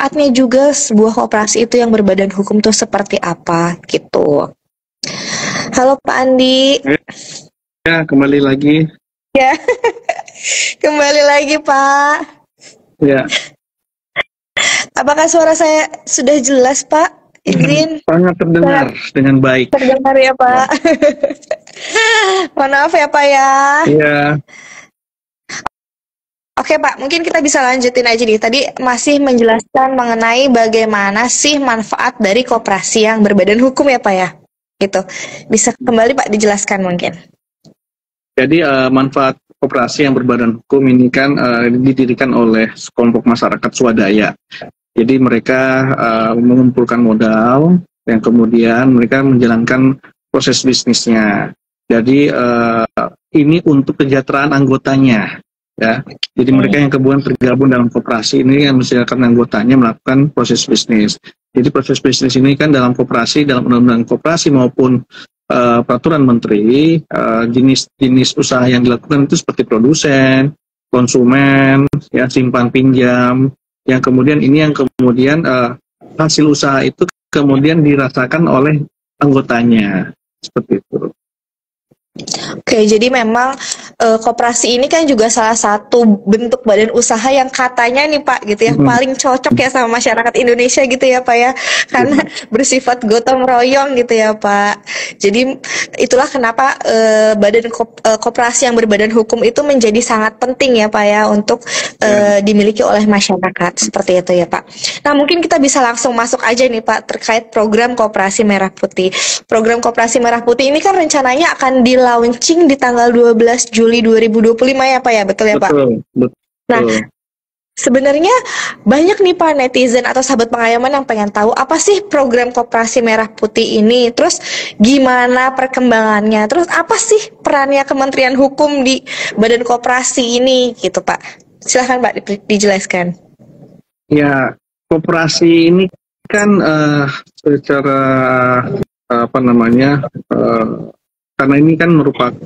manfaatnya juga sebuah koperasi itu yang berbadan hukum tuh seperti apa gitu. Halo Pak Andi. Ya, kembali lagi. Ya, kembali lagi Pak. Ya. Apakah suara saya sudah jelas Pak? Izin. Sangat terdengar dengan baik. Terdengar ya Pak. Mohon maaf ya Pak ya. Iya. Oke Pak, mungkin kita bisa lanjutin aja nih. Tadi masih menjelaskan mengenai bagaimana sih manfaat dari koperasi yang berbadan hukum ya Pak ya. Gitu. Bisa kembali Pak dijelaskan mungkin. Jadi manfaat koperasi yang berbadan hukum ini kan didirikan oleh kelompok masyarakat swadaya. Jadi mereka mengumpulkan modal yang kemudian mereka menjalankan proses bisnisnya. Jadi ini untuk kesejahteraan anggotanya. Ya, jadi mereka yang kemudian tergabung dalam koperasi ini yang menjalankan anggotanya melakukan proses bisnis. Jadi proses bisnis ini kan dalam koperasi, dalam undang-undang koperasi maupun peraturan menteri, jenis-jenis usaha yang dilakukan itu seperti produsen, konsumen, ya simpan pinjam, yang kemudian ini yang kemudian hasil usaha itu kemudian dirasakan oleh anggotanya, seperti itu. Oke, jadi memang koperasi ini kan juga salah satu bentuk badan usaha yang katanya nih Pak gitu ya, paling cocok ya sama masyarakat Indonesia gitu ya Pak ya, karena bersifat gotong royong gitu ya Pak. Jadi itulah kenapa badan koperasi yang berbadan hukum itu menjadi sangat penting ya Pak ya untuk dimiliki oleh masyarakat, seperti itu ya Pak. Nah mungkin kita bisa langsung masuk aja nih Pak terkait program Koperasi Merah Putih. Program Koperasi Merah Putih ini kan rencananya akan launching di tanggal 12 Juli 2025 ya Pak ya, betul ya Pak? Betul. Nah, sebenarnya banyak nih Pak netizen atau sahabat pengayaman yang pengen tahu apa sih program Koperasi Merah Putih ini, terus gimana perkembangannya, terus apa sih perannya Kementerian Hukum di Badan Koperasi ini gitu Pak. Silahkan Pak dijelaskan. Ya, koperasi ini kan secara apa namanya, karena ini kan merupakan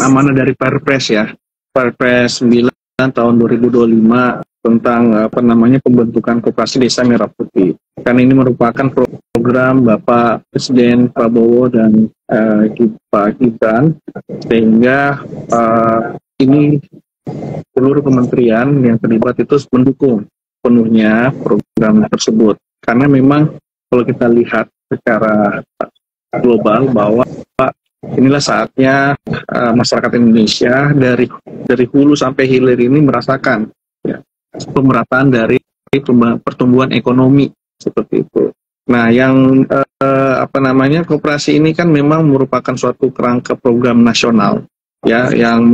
amanah dari Perpres ya, Perpres 9 tahun 2025 tentang apa namanya pembentukan Koperasi Desa Merah Putih. Karena ini merupakan program Bapak Presiden Prabowo dan Pak Gibran, sehingga ini seluruh kementerian yang terlibat itu mendukung penuhnya program tersebut. Karena memang kalau kita lihat secara global bahwa inilah saatnya masyarakat Indonesia dari hulu sampai hilir ini merasakan ya, pemerataan dari pertumbuhan ekonomi seperti itu. Nah, yang apa namanya koperasi ini kan memang merupakan suatu kerangka program nasional ya yang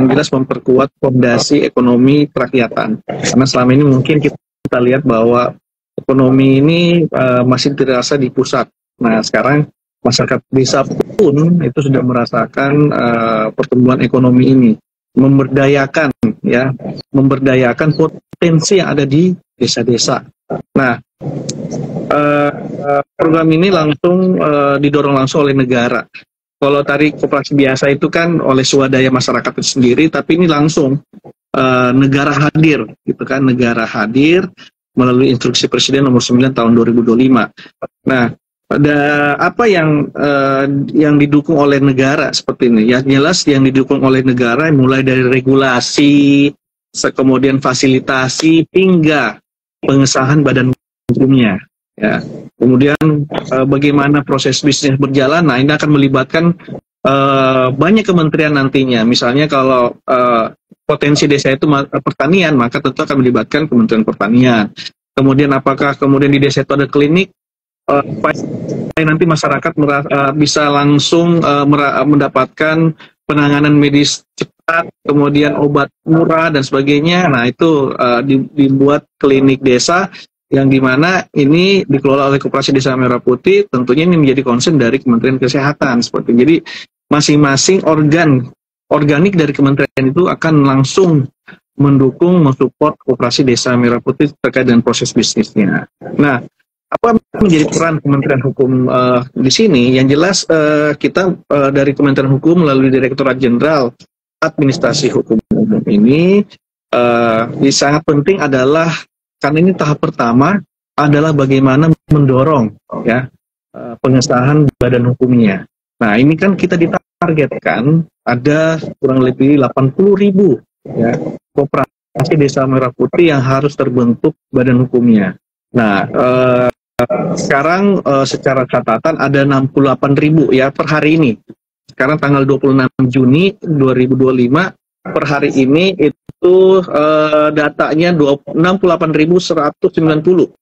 jelas memperkuat fondasi ekonomi kerakyatan. Karena selama ini mungkin kita lihat bahwa ekonomi ini masih terasa di pusat. Nah, sekarang masyarakat desa pun itu sudah merasakan pertumbuhan ekonomi ini, memberdayakan potensi yang ada di desa-desa. Nah, program ini langsung didorong langsung oleh negara. Kalau tadi koperasi biasa itu kan oleh swadaya masyarakat itu sendiri, tapi ini langsung negara hadir, gitu kan, negara hadir melalui instruksi Presiden nomor 9 tahun 2025. Nah, ada apa yang didukung oleh negara seperti ini? Ya jelas yang didukung oleh negara mulai dari regulasi, kemudian fasilitasi hingga pengesahan badan hukumnya. Ya, kemudian bagaimana proses bisnis berjalan? Nah, ini akan melibatkan banyak kementerian nantinya. Misalnya kalau potensi desa itu pertanian, maka tentu akan melibatkan Kementerian Pertanian. Kemudian apakah kemudian di desa itu ada klinik? Supaya nanti masyarakat bisa langsung mendapatkan penanganan medis cepat, kemudian obat murah dan sebagainya. Nah, itu dibuat klinik desa yang dimana ini dikelola oleh Koperasi Desa Merah Putih. Tentunya ini menjadi concern dari Kementerian Kesehatan seperti. Jadi masing-masing organik dari kementerian itu akan langsung mendukung, mensupport Koperasi Desa Merah Putih terkait dengan proses bisnisnya. Nah, apa menjadi peran Kementerian Hukum di sini? Yang jelas kita dari Kementerian Hukum melalui Direktorat Jenderal Administrasi Hukum Umum ini sangat penting adalah karena ini tahap pertama adalah bagaimana mendorong ya pengesahan badan hukumnya. Nah, ini kan kita ditargetkan ada kurang lebih 80.000 ya koperasi Desa Merah Putih yang harus terbentuk badan hukumnya. Nah, sekarang secara catatan ada 68.000 ya per hari ini. Sekarang tanggal 26 Juni 2025 per hari ini itu datanya 68.190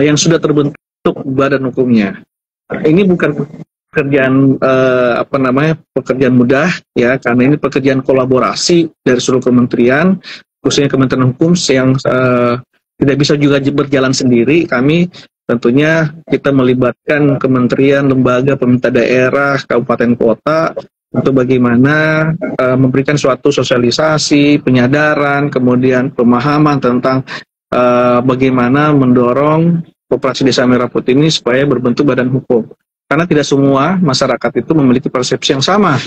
yang sudah terbentuk badan hukumnya. Ini bukan pekerjaan pekerjaan mudah ya, karena ini pekerjaan kolaborasi dari seluruh kementerian, khususnya Kementerian Hukum yang tidak bisa juga berjalan sendiri. Kami tentunya kita melibatkan kementerian, lembaga, pemerintah daerah, kabupaten kota untuk bagaimana memberikan suatu sosialisasi, penyadaran, kemudian pemahaman tentang bagaimana mendorong Koperasi Desa Merah Putih ini supaya berbentuk badan hukum. Karena tidak semua masyarakat itu memiliki persepsi yang sama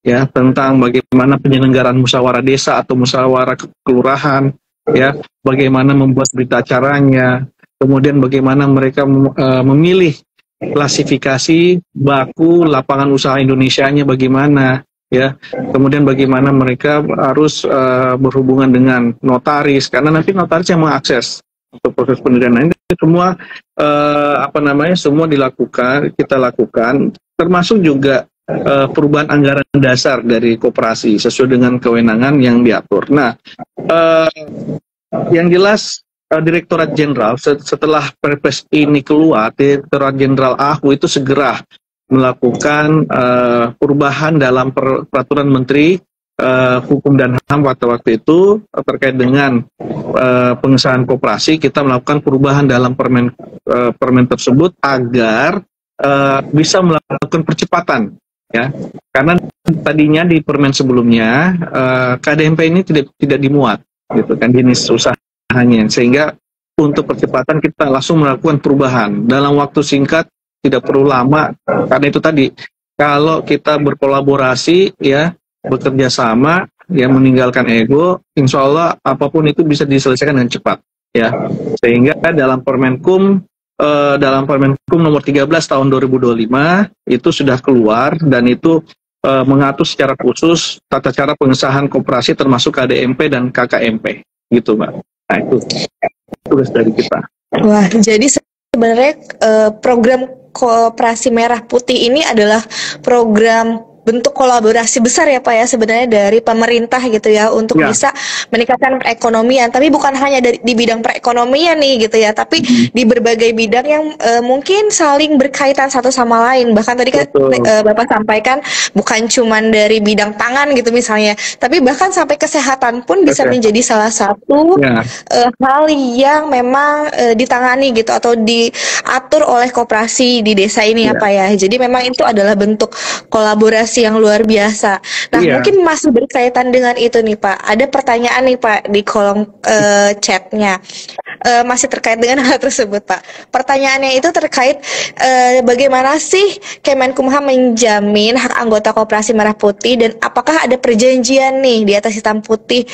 ya tentang bagaimana penyelenggaraan musyawarah desa atau musyawarah kelurahan, ya, bagaimana membuat berita acaranya, kemudian bagaimana mereka memilih klasifikasi baku lapangan usaha Indonesianya bagaimana, ya, kemudian bagaimana mereka harus berhubungan dengan notaris, karena nanti notaris yang mengakses untuk proses pendirian. Ini semua semua kita lakukan, termasuk juga perubahan anggaran dasar dari koperasi sesuai dengan kewenangan yang diatur. Nah, yang jelas Direktorat Jenderal setelah Perpres ini keluar, Direktorat Jenderal AHU itu segera melakukan perubahan dalam peraturan Menteri Hukum dan HAM waktu itu terkait dengan pengesahan koperasi. Kita melakukan perubahan dalam permen tersebut agar bisa melakukan percepatan, ya, karena tadinya di permen sebelumnya KDMP ini tidak dimuat, gitu kan, jenis usahanya, sehingga untuk percepatan kita langsung melakukan perubahan dalam waktu singkat, tidak perlu lama, karena itu tadi kalau kita berkolaborasi, ya, bekerja sama, ya, meninggalkan ego, insya Allah apapun itu bisa diselesaikan dengan cepat, ya, sehingga dalam Permenkum nomor 13 tahun 2025 itu sudah keluar, dan itu mengatur secara khusus tata cara pengesahan koperasi termasuk KDMP dan KKMP, gitu, Mbak. Nah, itu tugas dari kita. Wah, jadi sebenarnya program Koperasi Merah Putih ini adalah program bentuk kolaborasi besar ya Pak ya, sebenarnya dari pemerintah gitu ya, untuk bisa meningkatkan perekonomian, tapi bukan hanya di bidang perekonomian nih gitu ya, tapi di berbagai bidang yang mungkin saling berkaitan satu sama lain. Bahkan tadi kan Bapak sampaikan bukan cuma dari bidang pangan gitu misalnya, tapi bahkan sampai kesehatan pun bisa menjadi salah satu hal yang memang ditangani gitu atau diatur oleh koperasi di desa ini ya Pak ya. Jadi memang itu adalah bentuk kolaborasi yang luar biasa. Nah, mungkin masih berkaitan dengan itu nih Pak. Ada pertanyaan nih Pak di kolom chatnya. Masih terkait dengan hal tersebut Pak. Pertanyaannya itu terkait bagaimana sih Kemenkumham menjamin hak anggota Koperasi Merah Putih, dan apakah ada perjanjian nih di atas hitam putih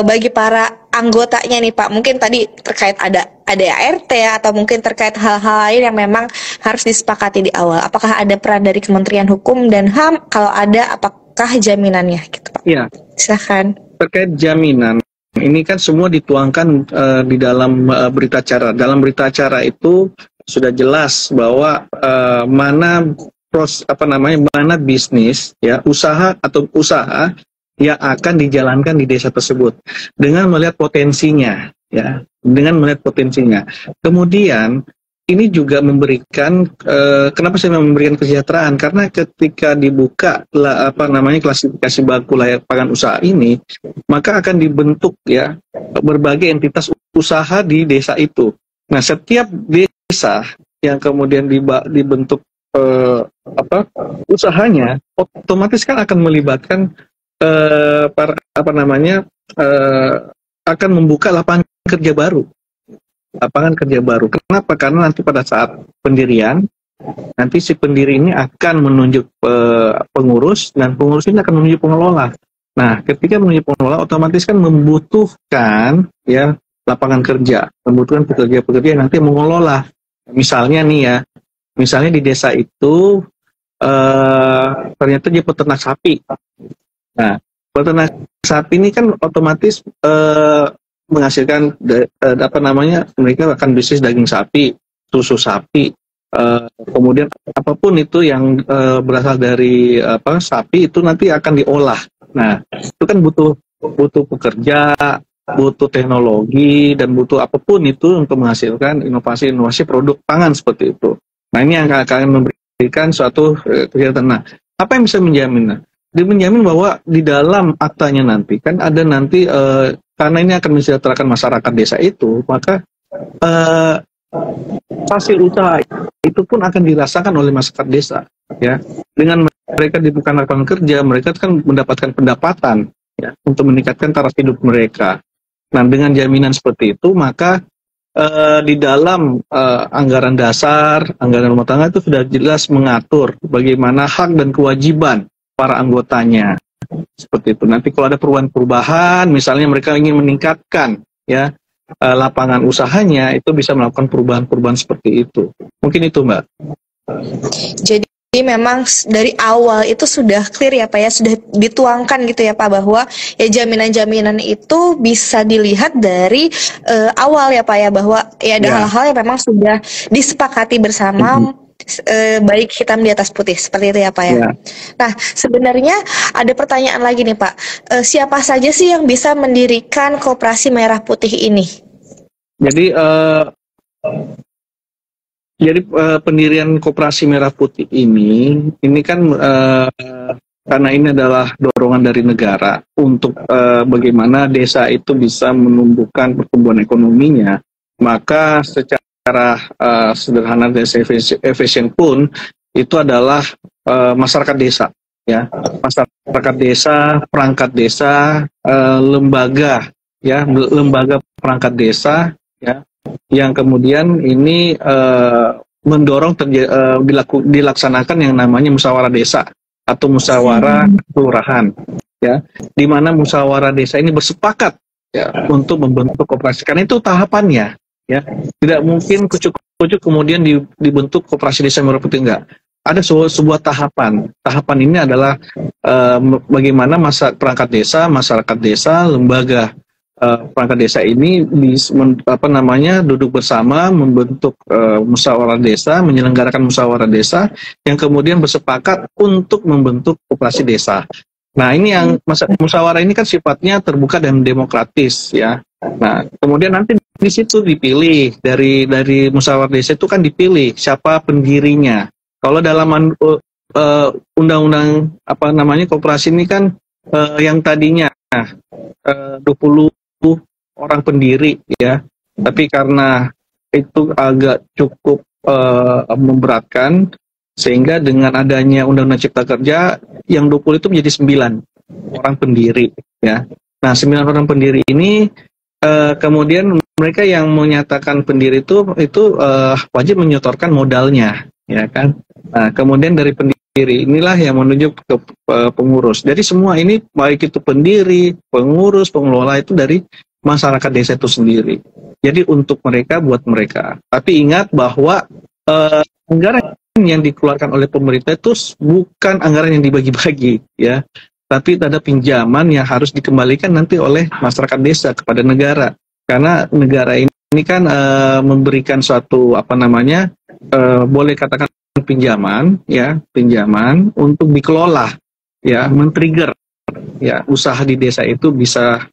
bagi para anggotanya nih Pak? Mungkin tadi terkait ada ART ya, atau mungkin terkait hal-hal lain yang memang harus disepakati di awal. Apakah ada peran dari Kementerian Hukum dan HAM? Kalau ada, apakah jaminannya gitu Pak? Iya. Silahkan. Terkait jaminan, ini kan semua dituangkan di dalam berita acara. Dalam berita acara itu sudah jelas bahwa mana bisnis, ya, usaha yang akan dijalankan di desa tersebut dengan melihat potensinya, ya, dengan melihat potensinya. Kemudian ini juga memberikan kenapa saya memberikan kesejahteraan, karena ketika dibuka klasifikasi baku layak pakan usaha ini, maka akan dibentuk, ya, berbagai entitas usaha di desa itu. Nah, setiap desa yang kemudian dibentuk usahanya, otomatis kan akan melibatkan akan membuka lapangan kerja baru. Kenapa? Karena nanti pada saat pendirian, nanti si pendiri ini akan menunjuk pengurus, dan pengurus ini akan menunjuk pengelola. Nah, ketika menunjuk pengelola, otomatis kan membutuhkan, ya, lapangan kerja, membutuhkan pekerja-pekerja yang nanti mengelola. Misalnya nih ya, misalnya di desa itu ternyata dia peternak sapi. Nah, peternak sapi ini kan otomatis menghasilkan apa namanya, mereka akan bisnis daging sapi, susu sapi, kemudian apapun itu yang berasal dari sapi itu nanti akan diolah. Nah, itu kan butuh pekerja, butuh teknologi, dan butuh apapun itu untuk menghasilkan inovasi-inovasi produk pangan seperti itu. Nah, ini yang akan memberikan suatu kegiatan. Nah, apa yang bisa menjamin? Dia menjamin bahwa di dalam aktanya nanti kan ada nanti karena ini akan mensejahterakan masyarakat desa itu, maka hasil usaha itu pun akan dirasakan oleh masyarakat desa, ya. Dengan mereka dibuka lapangan kerja, mereka kan mendapatkan pendapatan, ya, untuk meningkatkan taraf hidup mereka. Nah, dengan jaminan seperti itu, maka di dalam anggaran dasar, anggaran rumah tangga itu sudah jelas mengatur bagaimana hak dan kewajiban para anggotanya. Seperti itu. Nanti kalau ada perubahan-perubahan, misalnya mereka ingin meningkatkan, ya, lapangan usahanya, itu bisa melakukan perubahan-perubahan seperti itu. Mungkin itu, Mbak. Jadi memang dari awal itu sudah clear ya Pak ya, sudah dituangkan gitu ya Pak, bahwa ya jaminan-jaminan itu bisa dilihat dari awal ya Pak ya, bahwa ya ada hal-hal yang memang sudah disepakati bersama, baik hitam di atas putih, seperti itu ya Pak ya. Nah, sebenarnya ada pertanyaan lagi nih Pak, siapa saja sih yang bisa mendirikan Koperasi Merah Putih ini? Jadi pendirian Koperasi Merah Putih ini kan karena ini adalah dorongan dari negara untuk bagaimana desa itu bisa menumbuhkan pertumbuhan ekonominya, maka secara sederhana dan efisien pun itu adalah masyarakat desa, ya, masyarakat desa, perangkat desa, lembaga, ya, lembaga perangkat desa, ya, yang kemudian ini mendorong dilaksanakan yang namanya musyawarah desa atau musyawarah kelurahan, ya, di mana musyawarah desa ini bersepakat, ya, untuk membentuk koperasi. Karena itu tahapannya, ya, tidak mungkin kucuk-kucuk kemudian dibentuk Koperasi Desa Merah Putih, enggak. Ada sebuah tahapan. Tahapan ini adalah bagaimana perangkat desa, masyarakat desa, lembaga perangkat desa ini duduk bersama membentuk musyawarah desa, menyelenggarakan musyawarah desa yang kemudian bersepakat untuk membentuk koperasi desa. Nah, ini yang musyawarah ini kan sifatnya terbuka dan demokratis, ya. Nah, kemudian nanti di situ dipilih dari musyawarah desa itu kan dipilih siapa pendirinya. Kalau dalam undang-undang koperasi ini kan yang tadinya 20 orang pendiri, ya, tapi karena itu agak cukup memberatkan, sehingga dengan adanya Undang-Undang Cipta Kerja yang 20 itu menjadi 9 orang pendiri, ya. Nah, 9 orang pendiri ini kemudian mereka yang menyatakan pendiri itu wajib menyetorkan modalnya, ya kan. Nah, kemudian dari pendiri inilah yang menunjuk ke pengurus. Jadi semua ini baik itu pendiri, pengurus, pengelola itu dari masyarakat desa itu sendiri. Jadi untuk mereka, buat mereka. Tapi ingat bahwa anggaran yang dikeluarkan oleh pemerintah itu bukan anggaran yang dibagi-bagi, ya. Tapi ada pinjaman yang harus dikembalikan nanti oleh masyarakat desa kepada negara. Karena negara ini kan memberikan suatu boleh katakan pinjaman, ya, pinjaman untuk dikelola, ya, men-trigger, ya, usaha di desa itu bisa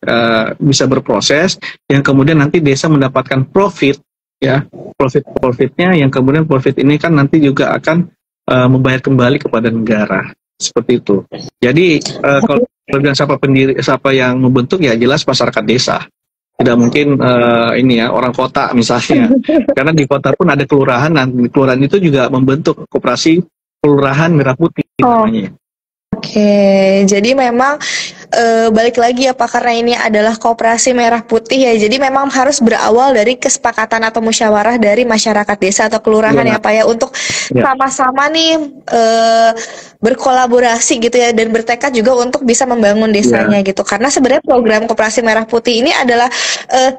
berproses, yang kemudian nanti desa mendapatkan profit, ya, profitnya, yang kemudian profit ini kan nanti juga akan membayar kembali kepada negara, seperti itu. Jadi kalau siapa yang membentuk, ya jelas masyarakat desa. Tidak mungkin orang kota misalnya, karena di kota pun ada kelurahan, dan kelurahan itu juga membentuk Koperasi Kelurahan Merah Putih namanya. Oke, jadi memang balik lagi ya Pak, karena ini adalah koperasi merah putih ya, jadi memang harus berawal dari kesepakatan atau musyawarah dari masyarakat desa atau kelurahan ya Pak ya, untuk sama-sama nih berkolaborasi gitu ya, dan bertekad juga untuk bisa membangun desanya gitu. Karena sebenarnya program koperasi merah putih ini adalah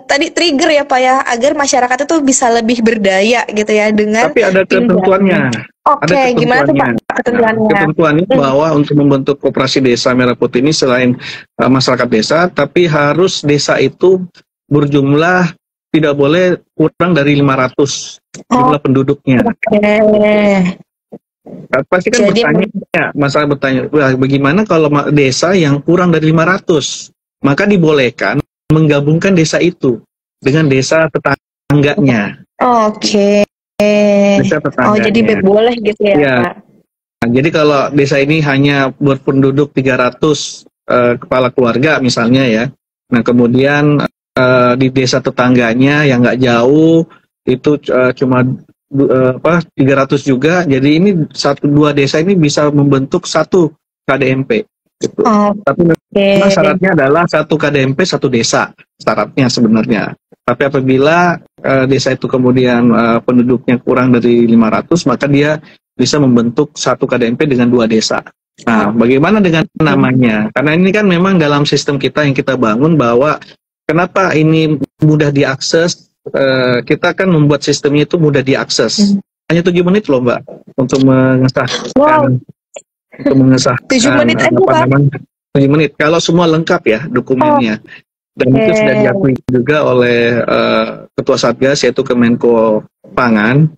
tadi trigger ya Pak ya, agar masyarakat itu bisa lebih berdaya gitu ya dengan. Tapi ada ketentuannya. Oke, gimana tuh Pak ketentuannya? Ketentuannya bahwa untuk membentuk koperasi desa merah putih ini selain masyarakat desa, tapi harus desa itu berjumlah tidak boleh kurang dari 500 jumlah penduduknya. Pasti kan masalah bertanya, bagaimana kalau desa yang kurang dari 500? Maka dibolehkan menggabungkan desa itu dengan desa tetangganya. Oke. Oh, jadi boleh gitu ya, Pak? Nah, jadi kalau desa ini hanya berpenduduk 300 kepala keluarga misalnya ya, nah kemudian di desa tetangganya yang nggak jauh itu cuma 300 juga, jadi ini dua desa ini bisa membentuk satu KDMP gitu. Tapi memang syaratnya adalah satu KDMP satu desa, syaratnya sebenarnya. Tapi apabila desa itu kemudian penduduknya kurang dari 500, maka dia bisa membentuk satu KDMP dengan dua desa. Nah, bagaimana dengan namanya? Karena ini kan memang dalam sistem kita yang kita bangun bahwa kenapa ini mudah diakses, kita kan membuat sistemnya itu mudah diakses. Hanya 7 menit loh Mbak, untuk mengesahkan. Untuk mengesahkan 7 menit aja Pak. 7 menit, kalau semua lengkap ya dokumennya. Dan itu sudah diakui juga oleh Ketua Satgas, yaitu Kemenko Pangan,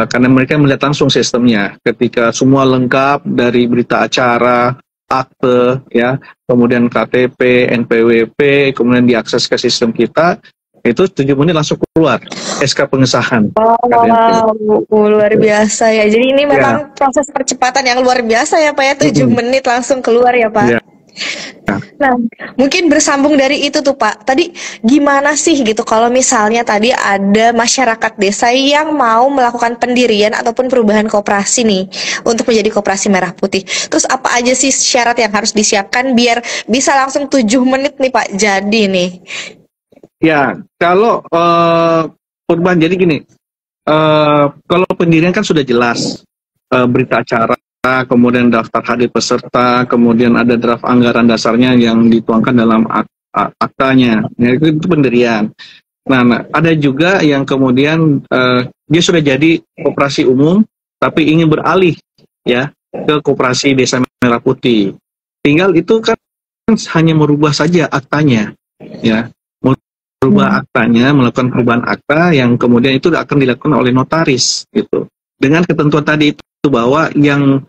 karena mereka melihat langsung sistemnya. Ketika semua lengkap dari berita acara, akte, ya, kemudian KTP, NPWP, kemudian diakses ke sistem kita, itu 7 menit langsung keluar SK pengesahan. Luar biasa ya. Jadi ini memang proses percepatan yang luar biasa ya Pak ya, 7 menit langsung keluar ya Pak. Nah, mungkin bersambung dari itu tuh Pak, tadi gimana sih gitu kalau misalnya tadi ada masyarakat desa yang mau melakukan pendirian ataupun perubahan koperasi nih untuk menjadi koperasi merah putih, terus apa aja sih syarat yang harus disiapkan biar bisa langsung 7 menit nih Pak jadi nih? Ya, kalau perubahan jadi gini, kalau pendirian kan sudah jelas, berita acara, kemudian daftar hadir peserta, kemudian ada draft anggaran dasarnya yang dituangkan dalam aktanya, ya, itu pendirian. Nah, ada juga yang kemudian dia sudah jadi koperasi umum, tapi ingin beralih ya ke koperasi desa merah putih. Tinggal itu kan hanya merubah saja aktanya, ya, merubah aktanya, melakukan perubahan akta yang kemudian itu akan dilakukan oleh notaris, gitu. Dengan ketentuan tadi itu bahwa yang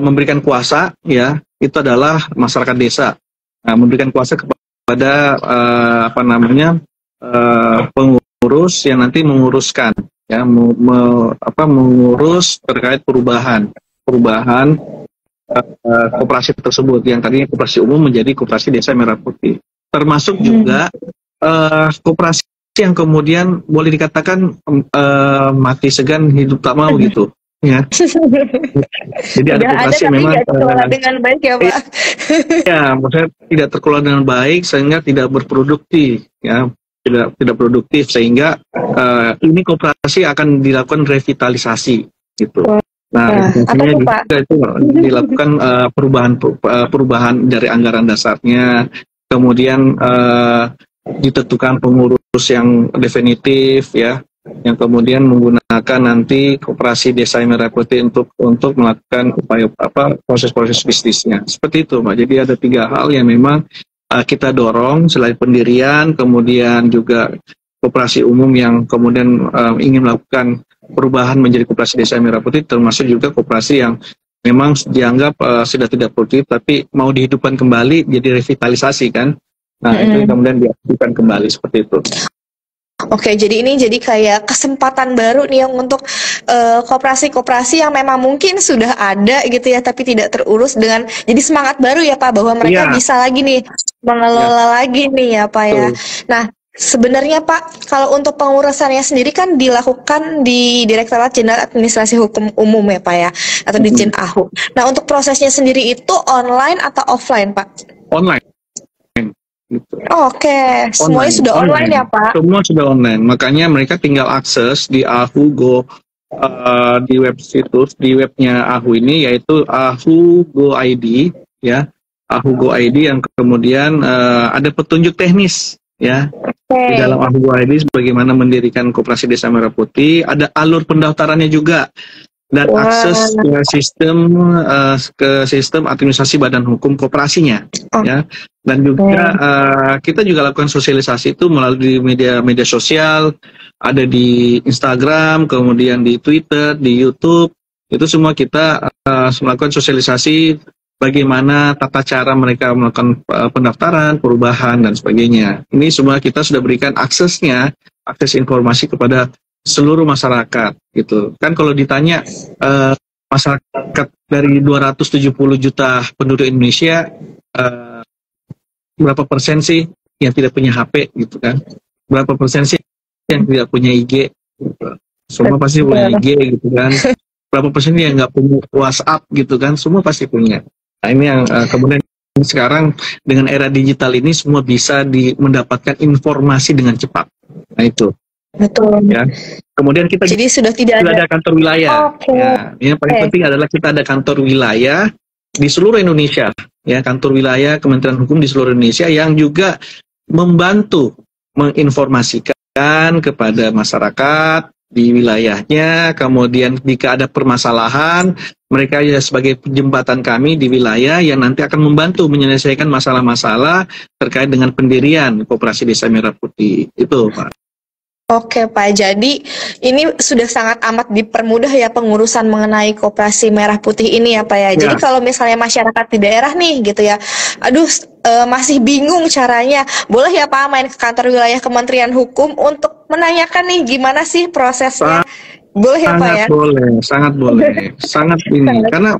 memberikan kuasa ya itu adalah masyarakat desa. Nah, memberikan kuasa kepada pengurus yang nanti menguruskan ya mengurus terkait perubahan koperasi tersebut yang tadinya koperasi umum menjadi koperasi desa merah putih. Termasuk juga koperasi yang kemudian boleh dikatakan mati segan hidup tak mau gitu ya. Jadi ada koperasi yang memang tidak terkelola dengan baik ya Pak. Ya, maksudnya tidak terkelola dengan baik sehingga tidak berproduktif ya, tidak produktif sehingga ini koperasi akan dilakukan revitalisasi gitu. Nah, juga itu dilakukan perubahan dari anggaran dasarnya, kemudian ditentukan pengurus yang definitif ya, yang kemudian menggunakan nanti koperasi desa merah putih untuk melakukan upaya proses-proses bisnisnya. Seperti itu, Mbak. Jadi ada 3 hal yang memang kita dorong selain pendirian, kemudian juga koperasi umum yang kemudian ingin melakukan perubahan menjadi koperasi desa merah putih, termasuk juga koperasi yang memang dianggap sudah tidak produktif tapi mau dihidupkan kembali jadi revitalisasi kan. Nah, itu kemudian dihidupkan kembali seperti itu. Oke, jadi ini jadi kayak kesempatan baru nih yang untuk koperasi-koperasi yang memang mungkin sudah ada gitu ya, tapi tidak terurus, dengan jadi semangat baru ya Pak, bahwa mereka bisa lagi nih mengelola lagi nih ya Pak ya. Nah, Sebenarnya Pak, kalau untuk pengurusannya sendiri kan dilakukan di Direktorat Jenderal Administrasi Hukum Umum ya Pak ya, atau di JENAHU. Nah untuk prosesnya sendiri itu online atau offline Pak? Online. Gitu. Oke, semuanya sudah online ya Pak? Semua sudah online, makanya mereka tinggal akses di AHU Go, di web situs, di webnya AHU ini, yaitu AHU Go ID, ya, AHU Go ID yang kemudian ada petunjuk teknis, ya, di dalam AHU Go ID bagaimana mendirikan Koperasi Desa Merah Putih, ada alur pendaftarannya juga, dan akses ke sistem administrasi badan hukum koperasinya, ya. Dan juga kita juga lakukan sosialisasi itu melalui media sosial, ada di Instagram, kemudian di Twitter, di YouTube. Itu semua kita melakukan sosialisasi bagaimana tata cara mereka melakukan pendaftaran, perubahan, dan sebagainya. Ini semua kita sudah berikan aksesnya, akses informasi kepada seluruh masyarakat. Gitu. Kan kalau ditanya masyarakat dari 270 juta penduduk Indonesia, berapa persen sih yang tidak punya HP gitu kan? Berapa persen sih yang tidak punya IG? Gitu. Semua pasti punya IG gitu kan? Berapa persen yang nggak punya WhatsApp gitu kan? Semua pasti punya. Nah ini yang kemudian sekarang dengan era digital ini semua bisa mendapatkan informasi dengan cepat. Nah itu. Betul. Ya. Kemudian kita jadi sudah tidak ada kantor wilayah. Ya, yang paling penting adalah kita ada kantor wilayah di seluruh Indonesia, ya, kantor wilayah Kementerian Hukum di seluruh Indonesia yang juga membantu menginformasikan kepada masyarakat di wilayahnya. Kemudian jika ada permasalahan, mereka ya sebagai jembatan kami di wilayah yang nanti akan membantu menyelesaikan masalah-masalah terkait dengan pendirian Koperasi Desa Merah Putih. Itu, Pak. Oke Pak, jadi ini sudah sangat amat dipermudah ya pengurusan mengenai Koperasi Merah Putih ini ya Pak ya. Jadi kalau misalnya masyarakat di daerah nih gitu ya, aduh masih bingung caranya, boleh ya Pak main ke kantor wilayah Kementerian Hukum untuk menanyakan nih gimana sih prosesnya. Boleh ya Pak ya? Sangat boleh, sangat ini. Karena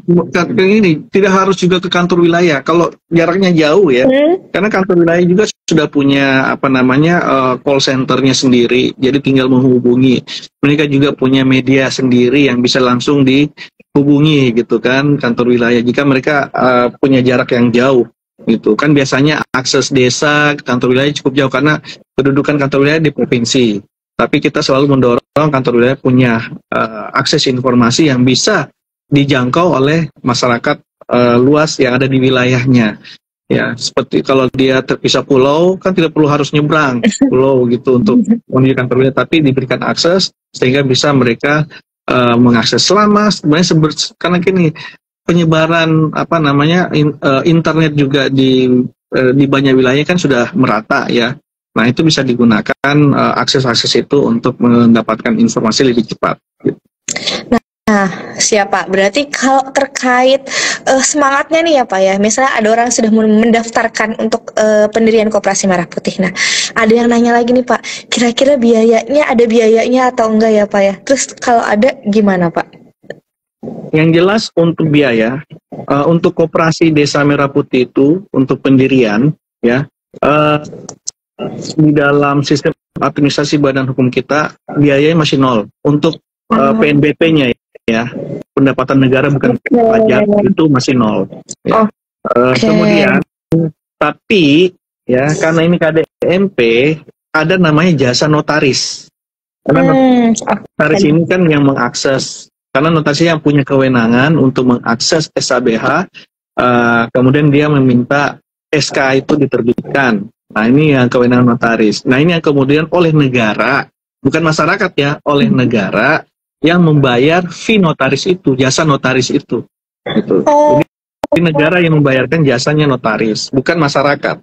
ini tidak harus juga ke kantor wilayah. Kalau jaraknya jauh ya, karena kantor wilayah juga sudah punya apa namanya call centernya sendiri. Jadi tinggal menghubungi. Mereka juga punya media sendiri yang bisa langsung dihubungi gitu kan kantor wilayah. Jika mereka punya jarak yang jauh gitu kan, biasanya akses desa ke kantor wilayah cukup jauh karena kedudukan kantor wilayah di provinsi. Tapi kita selalu mendorong kantor wilayah punya akses informasi yang bisa dijangkau oleh masyarakat luas yang ada di wilayahnya. Ya, seperti kalau dia terpisah pulau, kan tidak perlu harus nyebrang pulau gitu untuk menuju kantor wilayah, tapi diberikan akses sehingga bisa mereka mengakses selama sebenarnya karena gini, penyebaran apa namanya internet juga di banyak wilayah kan sudah merata ya. Nah, itu bisa digunakan akses-akses itu untuk mendapatkan informasi lebih cepat. Gitu. Nah, siapa? Berarti kalau terkait semangatnya nih ya Pak ya, misalnya ada orang sudah mendaftarkan untuk pendirian Koperasi Merah Putih. Nah, ada yang nanya lagi nih Pak, kira-kira biayanya ada biayanya atau enggak ya Pak ya? Terus kalau ada gimana Pak? Yang jelas untuk biaya, untuk Koperasi Desa Merah Putih itu, untuk pendirian, ya, di dalam sistem administrasi badan hukum kita biayanya masih nol untuk PNBP-nya ya, pendapatan negara bukan pajak, itu masih nol ya. Kemudian tapi ya karena ini KDMP ada namanya jasa notaris, karena notaris ini kan yang mengakses, karena notaris yang punya kewenangan untuk mengakses SABH, kemudian dia meminta SK itu diterbitkan. Nah, ini yang kewenangan notaris. Nah, ini yang kemudian oleh negara, bukan masyarakat ya, oleh negara yang membayar fee notaris itu, jasa notaris itu. Gitu. Jadi negara yang membayarkan jasanya notaris, bukan masyarakat.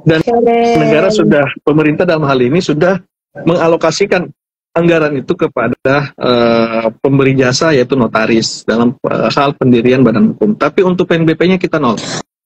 Dan negara sudah, pemerintah dalam hal ini sudah mengalokasikan anggaran itu kepada pemberi jasa, yaitu notaris dalam hal pendirian badan hukum. Tapi untuk PNBP-nya kita nol.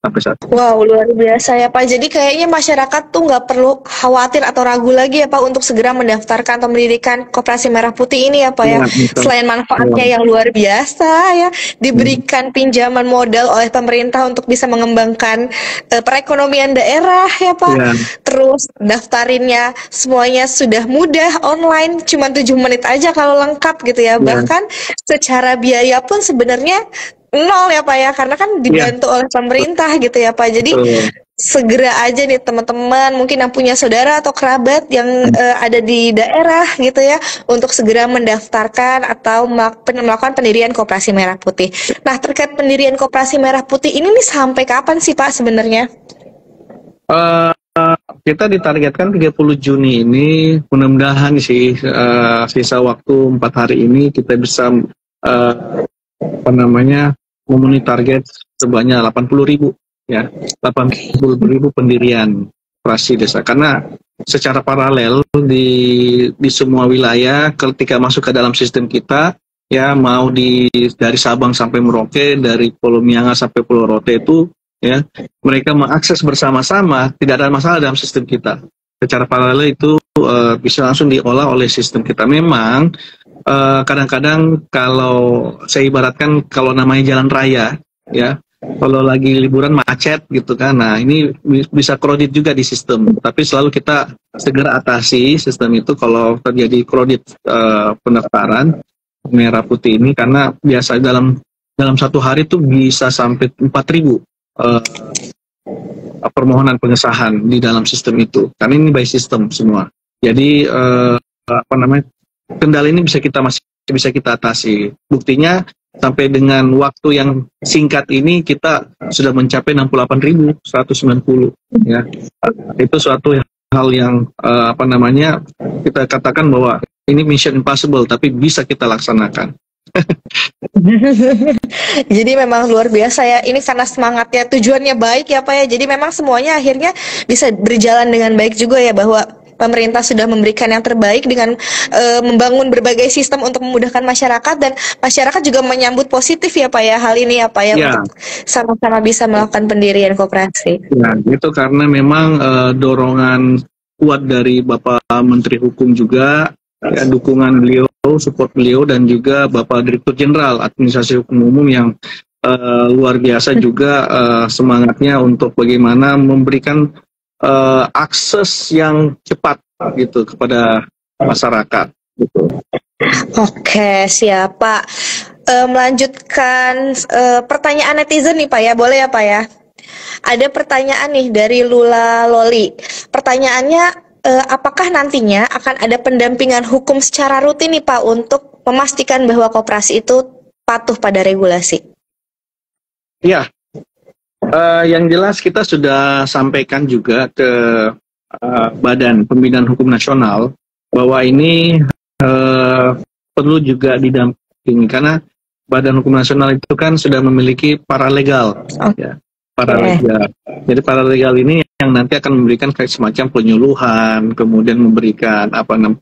sampai saat ini. Wow, luar biasa ya Pak. Jadi kayaknya masyarakat tuh nggak perlu khawatir atau ragu lagi ya Pak untuk segera mendaftarkan atau mendirikan Koperasi Merah Putih ini ya Pak ya. Iya, betul. Selain manfaatnya yang luar biasa ya, diberikan pinjaman modal oleh pemerintah untuk bisa mengembangkan perekonomian daerah ya Pak. Iya. Terus daftarinnya semuanya sudah mudah online, cuma 7 menit aja kalau lengkap gitu ya. Iya. Bahkan secara biaya pun sebenarnya nol ya Pak ya, karena kan dibantu oleh pemerintah gitu ya Pak. Jadi Betul. segera aja nih teman-teman mungkin yang punya saudara atau kerabat yang ada di daerah gitu ya untuk segera mendaftarkan atau melakukan pendirian Koperasi Merah Putih. Nah, terkait pendirian Koperasi Merah Putih ini nih sampai kapan sih Pak sebenarnya? Kita ditargetkan 30 Juni ini, mudah-mudahan sih sisa waktu 4 hari ini kita bisa memenuhi target sebanyak 80.000 ya, 80.000 pendirian koperasi desa. Karena secara paralel di semua wilayah ketika masuk ke dalam sistem kita ya, mau dari Sabang sampai Merauke, dari Pulau Miangas sampai Pulau Rote itu ya, mereka mengakses bersama-sama, tidak ada masalah dalam sistem kita. Secara paralel itu bisa langsung diolah oleh sistem kita. Memang kadang-kadang kalau saya ibaratkan kalau namanya jalan raya ya, kalau lagi liburan macet gitu kan, nah ini bisa kredit juga di sistem, tapi selalu kita segera atasi sistem itu kalau terjadi kredit pendaftaran Merah Putih ini, karena biasa dalam satu hari itu bisa sampai 4.000 permohonan pengesahan di dalam sistem itu, karena ini by system semua. Jadi kendala ini bisa kita atasi. Buktinya sampai dengan waktu yang singkat ini kita sudah mencapai 68.190 ya. Itu suatu hal yang kita katakan bahwa ini mission impossible, tapi bisa kita laksanakan. Jadi memang luar biasa ya, ini karena semangatnya, tujuannya baik ya Pak ya, jadi memang semuanya akhirnya bisa berjalan dengan baik juga ya, bahwa pemerintah sudah memberikan yang terbaik dengan membangun berbagai sistem untuk memudahkan masyarakat, dan masyarakat juga menyambut positif ya Pak ya hal ini ya Pak ya, untuk sama-sama bisa melakukan pendirian koperasi. Ya, itu karena memang dorongan kuat dari Bapak Menteri Hukum juga, ya, dukungan beliau, support beliau, dan juga Bapak Direktur Jenderal Administrasi Hukum Umum yang luar biasa juga semangatnya untuk bagaimana memberikan akses yang cepat gitu kepada masyarakat gitu. Oke, siap Pak. Melanjutkan pertanyaan netizen nih Pak ya, boleh ya Pak ya? Ada pertanyaan nih dari Lula Loli. Pertanyaannya, apakah nantinya akan ada pendampingan hukum secara rutin nih Pak untuk memastikan bahwa koperasi itu patuh pada regulasi? Ya, yang jelas kita sudah sampaikan juga ke Badan Pembinaan Hukum Nasional bahwa ini perlu juga didampingi, karena Badan Hukum Nasional itu kan sudah memiliki paralegal, ya, paralegal. Jadi paralegal ini yang nanti akan memberikan kayak semacam penyuluhan, kemudian memberikan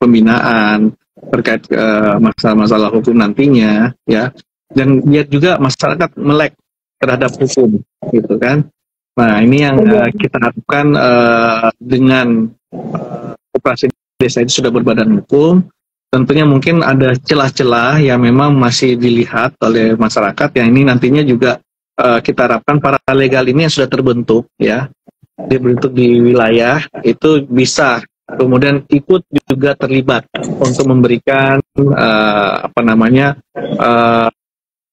pembinaan terkait masalah-masalah hukum nantinya, ya, dan biar juga masyarakat melek terhadap hukum, gitu kan. Nah, ini yang kita harapkan dengan koperasi desa itu sudah berbadan hukum. Tentunya mungkin ada celah-celah yang memang masih dilihat oleh masyarakat, yang ini nantinya juga kita harapkan para legal ini yang sudah terbentuk, ya, dibentuk di wilayah itu bisa kemudian ikut juga terlibat untuk memberikan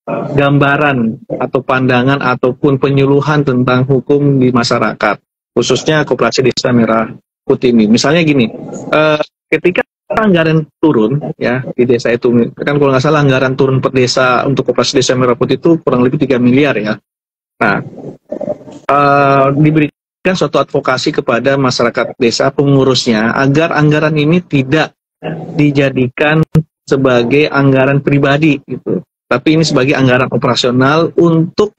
gambaran atau pandangan ataupun penyuluhan tentang hukum di masyarakat, khususnya Koperasi Desa Merah Putih ini. Misalnya gini, ketika anggaran turun ya di desa itu, kan kalau nggak salah anggaran turun per desa untuk Koperasi Desa Merah Putih itu kurang lebih 3 miliar ya. Nah, diberikan suatu advokasi kepada masyarakat desa pengurusnya agar anggaran ini tidak dijadikan sebagai anggaran pribadi gitu, tapi ini sebagai anggaran operasional untuk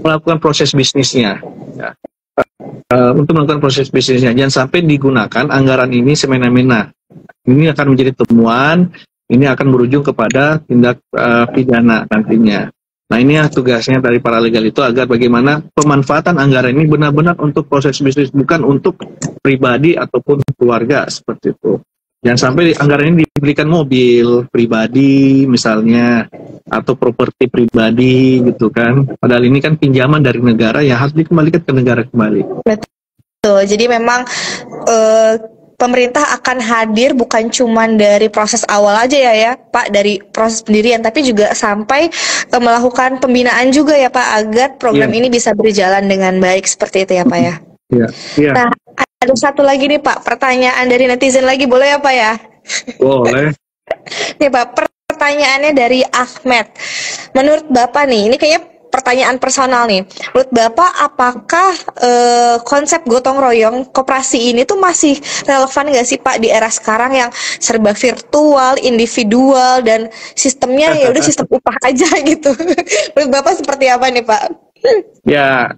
melakukan proses bisnisnya, ya. Untuk melakukan proses bisnisnya, jangan sampai digunakan anggaran ini semena-mena. Ini akan menjadi temuan, ini akan berujung kepada tindak pidana nantinya. Nah ini ya tugasnya dari para legal itu agar bagaimana pemanfaatan anggaran ini benar-benar untuk proses bisnis, bukan untuk pribadi ataupun keluarga seperti itu. Jangan sampai anggaran ini dibelikan mobil pribadi misalnya, atau properti pribadi gitu kan. Padahal ini kan pinjaman dari negara yang harus dikembalikan ke negara kembali. Betul. Jadi memang pemerintah akan hadir bukan cuma dari proses awal aja ya Pak, dari proses pendirian, tapi juga sampai melakukan pembinaan juga ya Pak, agar program ini bisa berjalan dengan baik seperti itu ya Pak ya. Iya. Nah, ada satu lagi nih Pak, pertanyaan dari netizen lagi, boleh ya Pak ya? Boleh. Nih Pak, pertanyaannya dari Ahmed. Menurut Bapak nih, ini kayaknya pertanyaan personal nih. Menurut Bapak, apakah konsep gotong royong koperasi ini tuh masih relevan nggak sih Pak di era sekarang yang serba virtual, individual, dan sistemnya ya udah sistem upah aja gitu. Menurut Bapak seperti apa nih Pak? Ya,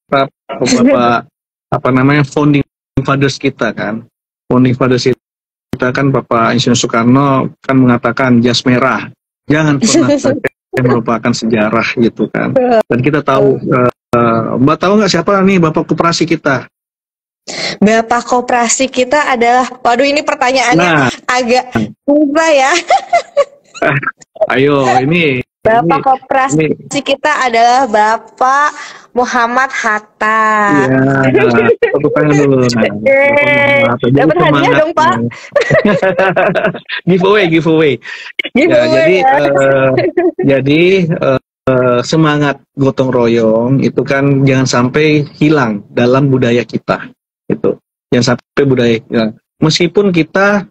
Bapak founding fathers kita kan. Founding fathers kita kan Bapak Insinyur Soekarno kan mengatakan jas merah. Jangan pernah yang merupakan sejarah gitu kan. Dan kita tahu, Mbak tahu nggak siapa nih Bapak koperasi kita? Bapak koperasi kita adalah, waduh ini pertanyaannya agak susah ya. Ayo ini. Bapak koperasi kita adalah Bapak Muhammad Hatta. Iya, tepuk tangan dulu. Dapat hadiah dong Pak. giveaway. Jadi semangat gotong royong itu kan jangan sampai hilang dalam budaya kita. Itu jangan sampai budaya hilang. Meskipun kita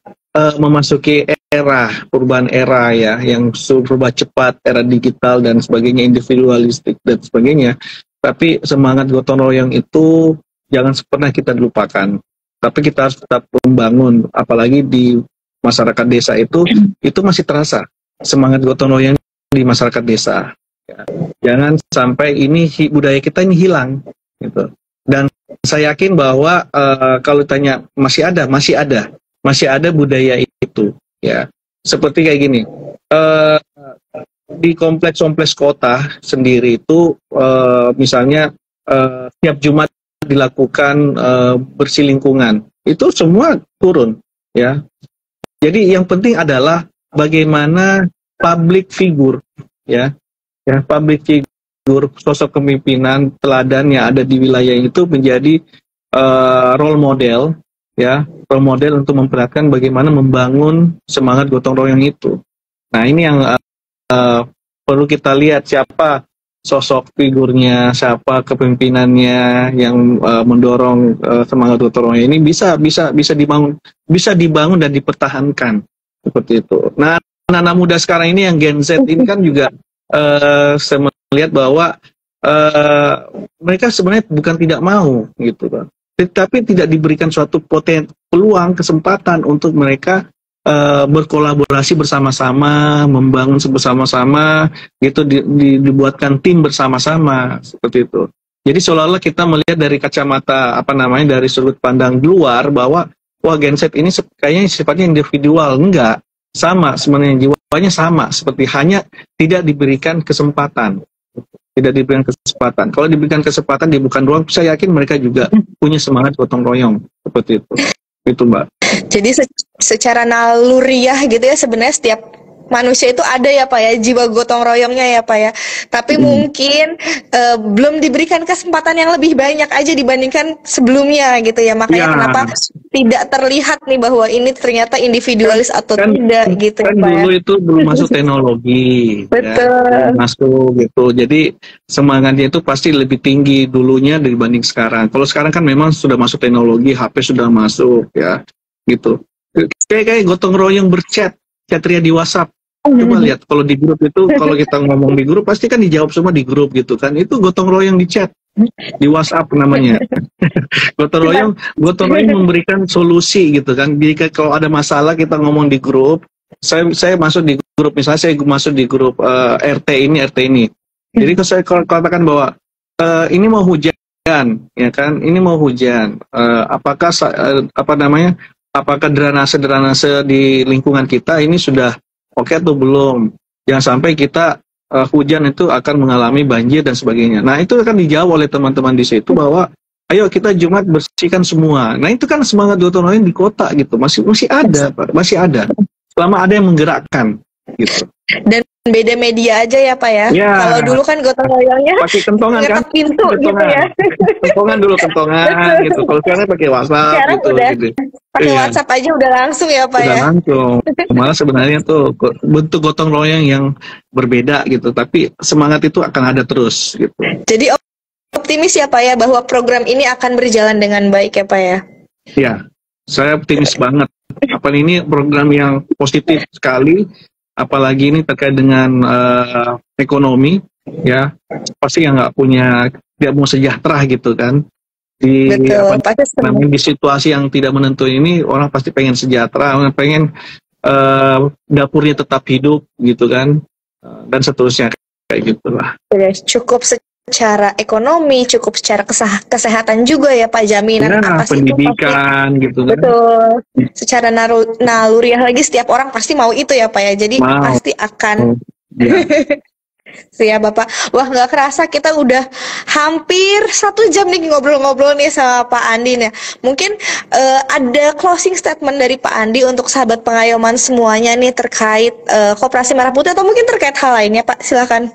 memasuki era perubahan era ya, yang serba cepat, era digital dan sebagainya, individualistik dan sebagainya, tapi semangat gotong royong itu jangan pernah kita lupakan. Tapi kita harus tetap membangun, apalagi di masyarakat desa itu masih terasa semangat gotong royong di masyarakat desa. Ya. Jangan sampai ini budaya kita ini hilang, gitu. Dan saya yakin bahwa kalau tanya masih ada budaya itu, ya. Seperti kayak gini, di kompleks kota sendiri itu, misalnya tiap Jumat dilakukan bersih lingkungan, itu semua turun, ya. Jadi yang penting adalah bagaimana public figure, ya public figure, sosok kepemimpinan teladan yang ada di wilayah itu menjadi role model, ya, role model untuk memperhatikan bagaimana membangun semangat gotong royong itu. Nah ini yang perlu kita lihat, siapa sosok figurnya, siapa kepemimpinannya yang mendorong semangat gotong royong ini bisa dibangun dan dipertahankan seperti itu. Nah anak-anak muda sekarang ini yang Gen Z ini kan juga saya melihat bahwa mereka sebenarnya bukan tidak mau gitu kan, tapi tidak diberikan suatu peluang, kesempatan untuk mereka berkolaborasi bersama-sama, membangun bersama-sama, gitu, dibuatkan tim bersama-sama seperti itu. Jadi seolah-olah kita melihat dari kacamata dari sudut pandang luar bahwa wah Gen Z ini kayaknya sifatnya individual. Enggak, sama sebenarnya, jiwanya sama, seperti hanya tidak diberikan kesempatan. Tidak diberikan kesempatan. Kalau diberikan kesempatan, dibuka ruang, saya yakin mereka juga punya semangat gotong royong seperti itu. Itu Mbak. Jadi secara naluriah gitu ya, sebenarnya setiap manusia itu ada ya Pak ya, jiwa gotong royongnya ya Pak ya. Tapi mungkin belum diberikan kesempatan yang lebih banyak aja dibandingkan sebelumnya gitu ya. Makanya kenapa tidak terlihat nih bahwa ini ternyata individualis atau tidak gitu kan Pak. Dulu itu belum masuk teknologi. Betul. Ya, masuk gitu. Jadi semangatnya itu pasti lebih tinggi dulunya dibanding sekarang. Kalau sekarang kan memang sudah masuk teknologi, HP sudah masuk ya. Gitu. Kayak gotong royong berchat ria di WhatsApp. Coba lihat kalau di grup itu, kalau kita ngomong di grup pasti kan dijawab semua di grup gitu kan. Itu gotong royong di chat, di WhatsApp namanya. gotong royong memberikan solusi gitu kan. Jika kalau ada masalah kita ngomong di grup, saya masuk di grup, misalnya saya masuk di grup RT ini. Jadi kalau saya katakan bahwa ini mau hujan, ya kan? Ini mau hujan. Apakah apakah drainase di lingkungan kita ini sudah oke atau belum? Jangan sampai kita hujan itu akan mengalami banjir dan sebagainya. Nah, itu akan dijawab oleh teman-teman di situ bahwa ayo kita Jumat bersihkan semua. Nah, itu kan semangat gotong royong di kota gitu. Masih ada, Pak. Masih ada. Selama ada yang menggerakkan gitu. Dan beda media aja ya Pak ya. Ya. Kalau dulu kan gotong royongnya pakai kentongan kan? pintu gitu ya. Kentongan dulu gitu. Kalau sekarang pakai WhatsApp sekarang gitu. Udah gitu. pakai WhatsApp aja udah langsung ya Pak udah ya. Langsung. Malah sebenarnya tuh bentuk gotong royong yang berbeda gitu, tapi semangat itu akan ada terus gitu. Jadi optimis ya Pak ya bahwa program ini akan berjalan dengan baik ya Pak ya. Ya, saya optimis banget. Apalagi ini program yang positif sekali, apalagi ini terkait dengan ekonomi, ya pasti yang tidak mau sejahtera gitu kan. Di di situasi yang tidak menentu ini orang pasti pengen sejahtera, orang pengen dapurnya tetap hidup gitu kan, dan seterusnya kayak gitulah. Cukup secara ekonomi, cukup secara kesehatan juga ya Pak, jaminan atas pendidikan itu gitu kan. Betul. Secara naluriah lagi setiap orang pasti mau itu ya Pak ya. Jadi pasti akan ya Bapak. Wah, nggak kerasa kita udah hampir 1 jam nih ngobrol-ngobrol nih sama Pak Andi ya. Mungkin ada closing statement dari Pak Andi untuk sahabat pengayoman semuanya nih terkait Koperasi Merah Putih atau mungkin terkait hal lainnya Pak, silakan.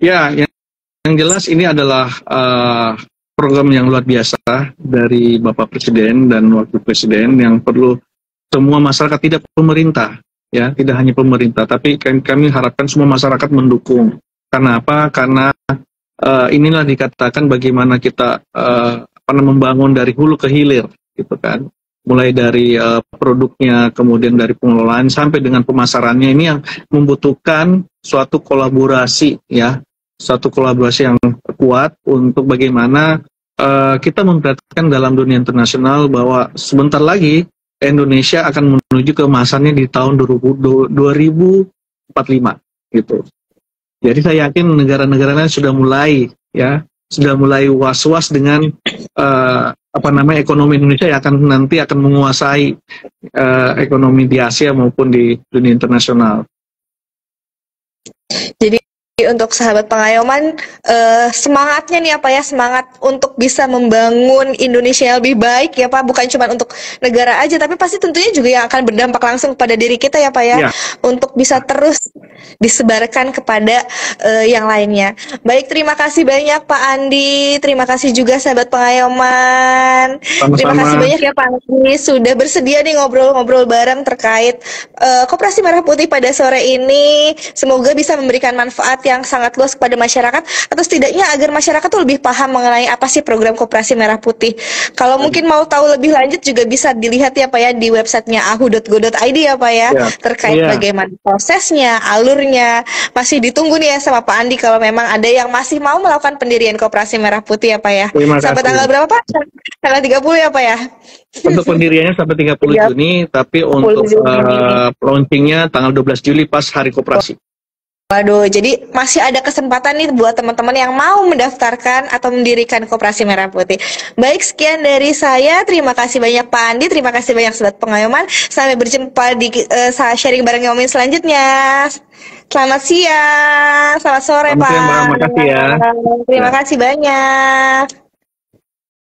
Ya, yang jelas ini adalah program yang luar biasa dari Bapak Presiden dan Wakil Presiden yang perlu semua masyarakat, tidak pemerintah. Ya, tidak hanya pemerintah, tapi kami harapkan semua masyarakat mendukung. Karena apa? Karena inilah dikatakan bagaimana kita membangun dari hulu ke hilir, gitu kan. Mulai dari produknya, kemudian dari pengelolaan sampai dengan pemasarannya, ini yang membutuhkan suatu kolaborasi, ya, suatu kolaborasi yang kuat untuk bagaimana kita memperhatikan dalam dunia internasional bahwa sebentar lagi Indonesia akan menuju ke masanya di tahun 2045 gitu. Jadi saya yakin negara-negara lain sudah mulai was-was dengan ekonomi Indonesia yang nanti akan menguasai ekonomi di Asia maupun di dunia internasional. Jadi untuk sahabat pengayoman, semangatnya nih apa ya, semangat untuk bisa membangun Indonesia yang lebih baik ya Pak, bukan cuma untuk negara aja, tapi pasti tentunya juga yang akan berdampak langsung pada diri kita ya Pak ya, untuk bisa terus disebarkan kepada yang lainnya. Baik, terima kasih banyak Pak Andi, terima kasih juga sahabat pengayoman. Sama-sama. Terima kasih banyak ya Pak Andi sudah bersedia nih ngobrol-ngobrol bareng terkait Koperasi Merah Putih pada sore ini. Semoga bisa memberikan manfaat yang sangat luas kepada masyarakat, atau setidaknya agar masyarakat tuh lebih paham mengenai apa sih program Koperasi Merah Putih. Kalau mungkin mau tahu lebih lanjut juga bisa dilihat ya Pak ya di websitenya ahu.go.id ya Pak ya, terkait bagaimana prosesnya, alurnya. Masih ditunggu nih ya sama Pak Andi kalau memang ada yang masih mau melakukan pendirian Koperasi Merah Putih ya Pak ya. Sampai tanggal berapa Pak? Tanggal 30 ya Pak ya? Untuk pendiriannya sampai 30 Juni, tapi untuk launchingnya tanggal 12 Juli pas hari Koperasi. Waduh, jadi masih ada kesempatan nih buat teman-teman yang mau mendaftarkan atau mendirikan Koperasi Merah Putih. Baik, sekian dari saya. Terima kasih banyak Pak Andi, terima kasih banyak Sobat Pengayoman. Sampai berjumpa di sharing bareng Yomin selanjutnya. Selamat siang, selamat sore Pak. Terima kasih ya. Terima kasih banyak.